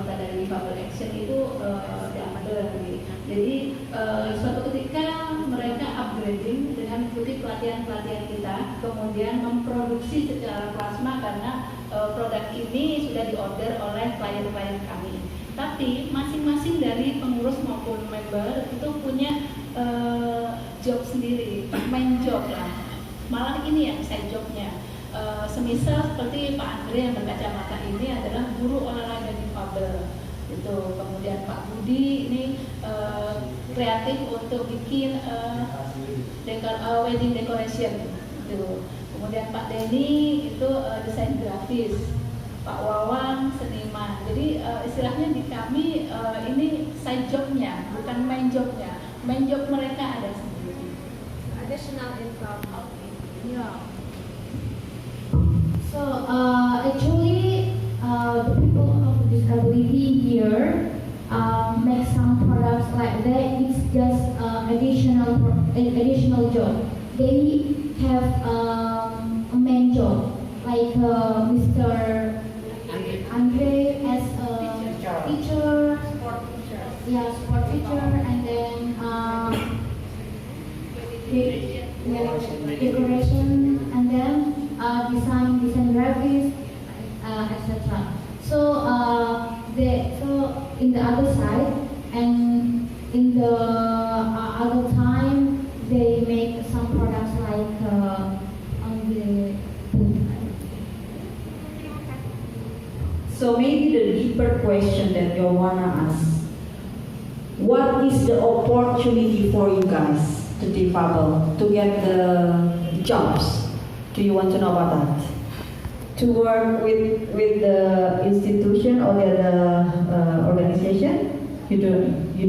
anggota dari Difabel Action itu diamankan lagi. Jadi suatu ketika mereka upgrading dengan mengikuti pelatihan-pelatihan kita, kemudian memproduksi secara plasma karena produk ini sudah diorder oleh klien-klien kami. Tapi masing-masing dari pengurus maupun member itu punya job sendiri, main job lah. Malah ini yang side jobnya. Semisal seperti Pak Andre yang berkacamata ini adalah guru olahraga difabel. Itu kemudian Pak Budi ini kreatif untuk bikin wedding decoration. Itu. Kemudian Pak Denny itu desain grafis. Pak Wawan seniman. Jadi istilahnya di kami ini side jobnya, bukan main jobnya. Main job mereka ada sendiri. Additional income. Yeah. So actually, the people of disability here make some products like that. It's just additional job. They have a main job, like Mr. Andre as a teacher, Sport teacher. yeah, sport teacher, and then decoration, and then design graphics, etc. So in the other side, and in the other time, they make some products like on the. So maybe the deeper question that you wanna ask: what is the opportunity for you guys to Difabel to get the jobs? Do you want to know about that? To work with the institution or the organization? You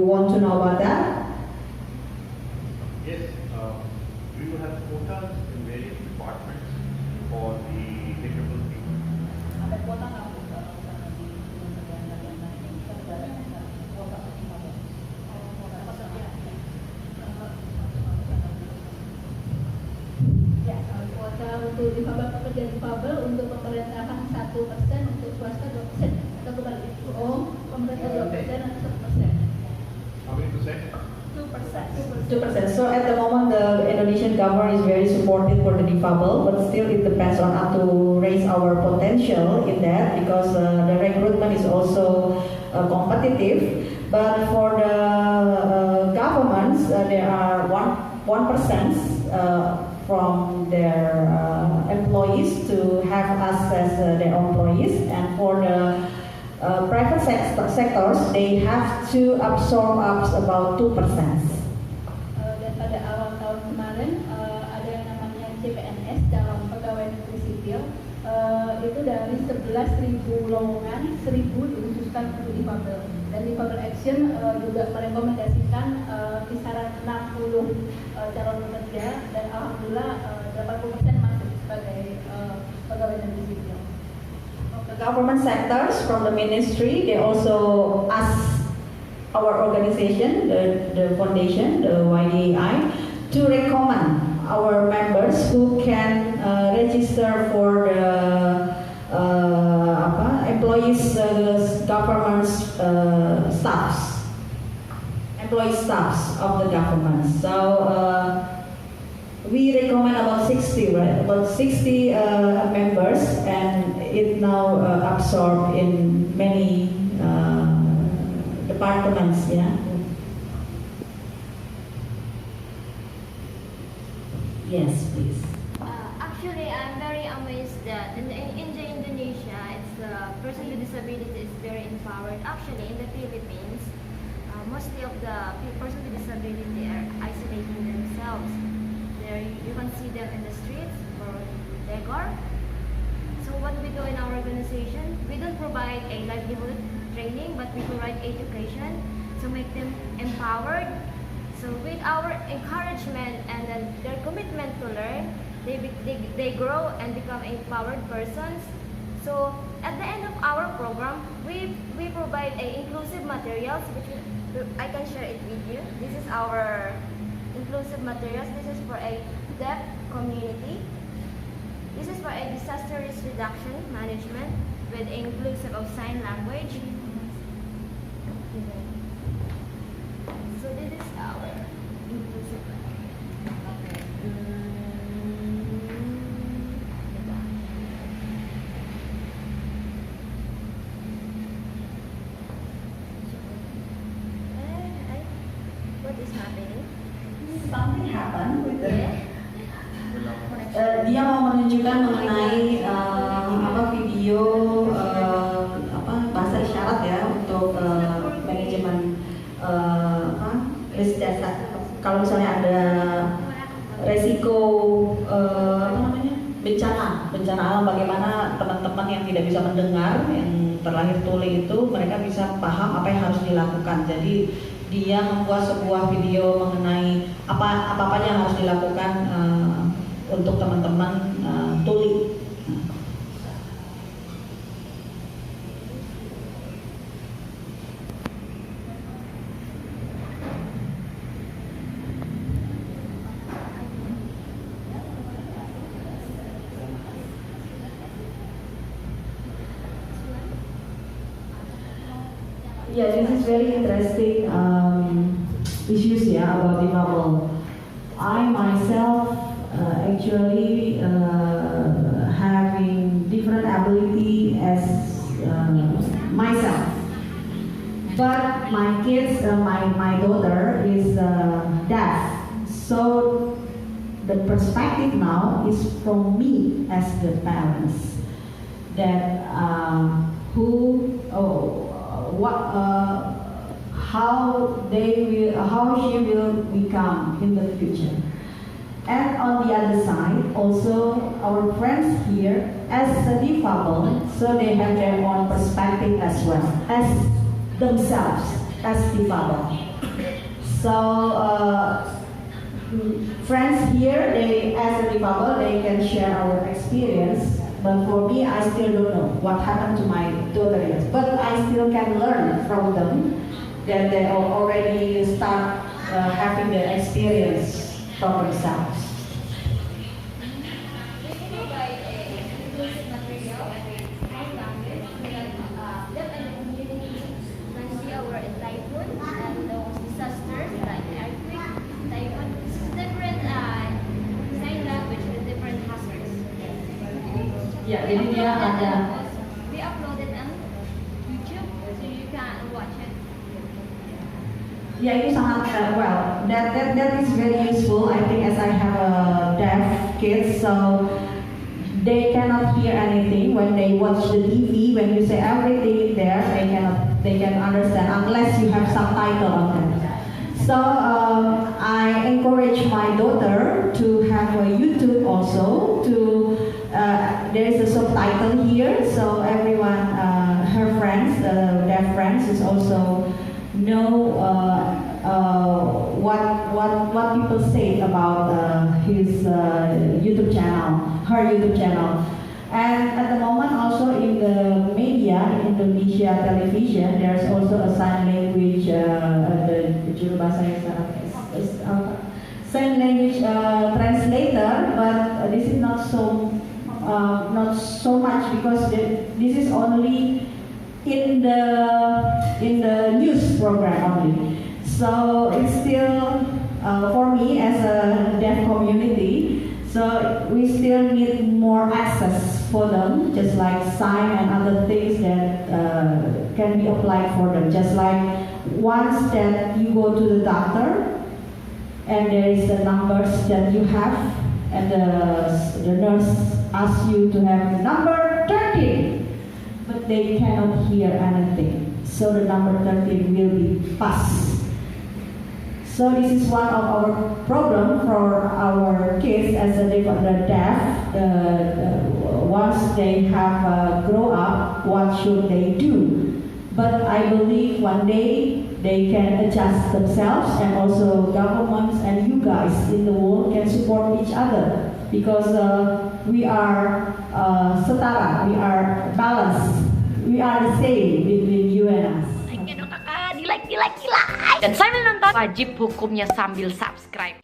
want to know about that? Yes, we will have quotas in various departments for the disabled people. Ada kuota nggak Bu karena di kementerian dan lain-lain kan ada kuota difabel. Ya, kuota untuk difabel pekerja difabel untuk pemerintah 1%, untuk swasta 2%. Atau kebalik? Oh, pemerintah 2% atau 1%? How many percent? 2%. So at the moment, the Indonesian government is very supportive for the Difabel, but still it depends on how to raise our potential in that, because the recruitment is also competitive. But for the governments, there are 1% from their employees to have us as their employees, and for the private sectors, they have to absorb up about 2%. Dan pada awal tahun kemarin ada yang namanya CPNS dalam pegawai negeri sipil, itu dari 11.000 lowongan 1.000 dikhususkan untuk difabel. Dan Difabel Action juga merekomendasikan kisaran 60 calon pekerja, dan alhamdulillah 80% masuk sebagai pegawai negeri sipil. The government sectors from the ministry, they also ask our organization, the foundation, the YDAI, to recommend our members who can register for the employees, government staffs, employee staffs of the government. So we recommend about 60, right? About 60 members, and it now absorbed in many departments. Yeah. Yes, please. Actually, I'm very amazed that in Indonesia, it's the person with disability is very empowered. Actually, in the Philippines, mostly of the person with disability are isolating themselves. You can see them in the streets for beggar. So what we do in our organization, we don't provide a livelihood training, but we provide education to make them empowered. So with our encouragement and then their commitment to learn, they grow and become empowered persons. So at the end of our program, we provide inclusive materials, which I can share it with you. This is our inclusive materials. This is for a deaf community. This is for a disaster risk reduction management. with inclusive of sign language. So this is our inclusive language. Okay. What is happening? Something happened with the Yeah. dia mau menunjukkan mengenai video bahasa isyarat ya untuk manajemen risk data. Kalau misalnya ada resiko bencana alam, bagaimana teman-teman yang tidak bisa mendengar, yang terlahir tuli itu, mereka bisa paham apa yang harus dilakukan. Jadi dia membuat sebuah video mengenai apa aja yang harus dilakukan untuk teman-teman tuli. Yeah, this is very interesting issues about Difabel. I myself actually having different ability as myself, but my kids, my daughter is deaf, so the perspective now is from me as the parents that how she will become in the future. And on the other side, also our friends here as the Difabel, so they have their own perspective as well as themselves as Difabel. So friends here, they as a Difabel, they can share our experience. But for me, I still don't know what happened to my daughter yet. But I still can learn from them that they already start having the experience from themselves. Ya, jadi dia ada. We uploaded on YouTube, so you can watch it. Ya, itu sangat well. That is very useful. I think as I have a deaf kids, so they cannot hear anything when they watch the TV. When you say everything there, they can understand unless you have subtitle on them. So I encourage my daughter to have a YouTube also. There is a subtitle here, so everyone, her friends, deaf friends, is also know what people say about his YouTube channel, her YouTube channel. And at the moment, also in the media, in Indonesia television, there's also a sign language, sign language translator, but this is not so much because this is only in the news program only. So it's still for me as a deaf community. So we still need more access for them, just like sign and other things that can be applied for them. Just like once that you go to the doctor and there is the numbers that you have, and the nurse asks you to have number 13, but they cannot hear anything. So the number 13 will be passed. So this is one of our problem for our kids as the deaf. Once they have grow up, what should they do? But I believe one day they can adjust themselves, and also governments and you guys in the world can support each other because we are setara, we are balanced, we are the same between you and us. Di like. Dan sambil nonton, wajib hukumnya sambil subscribe.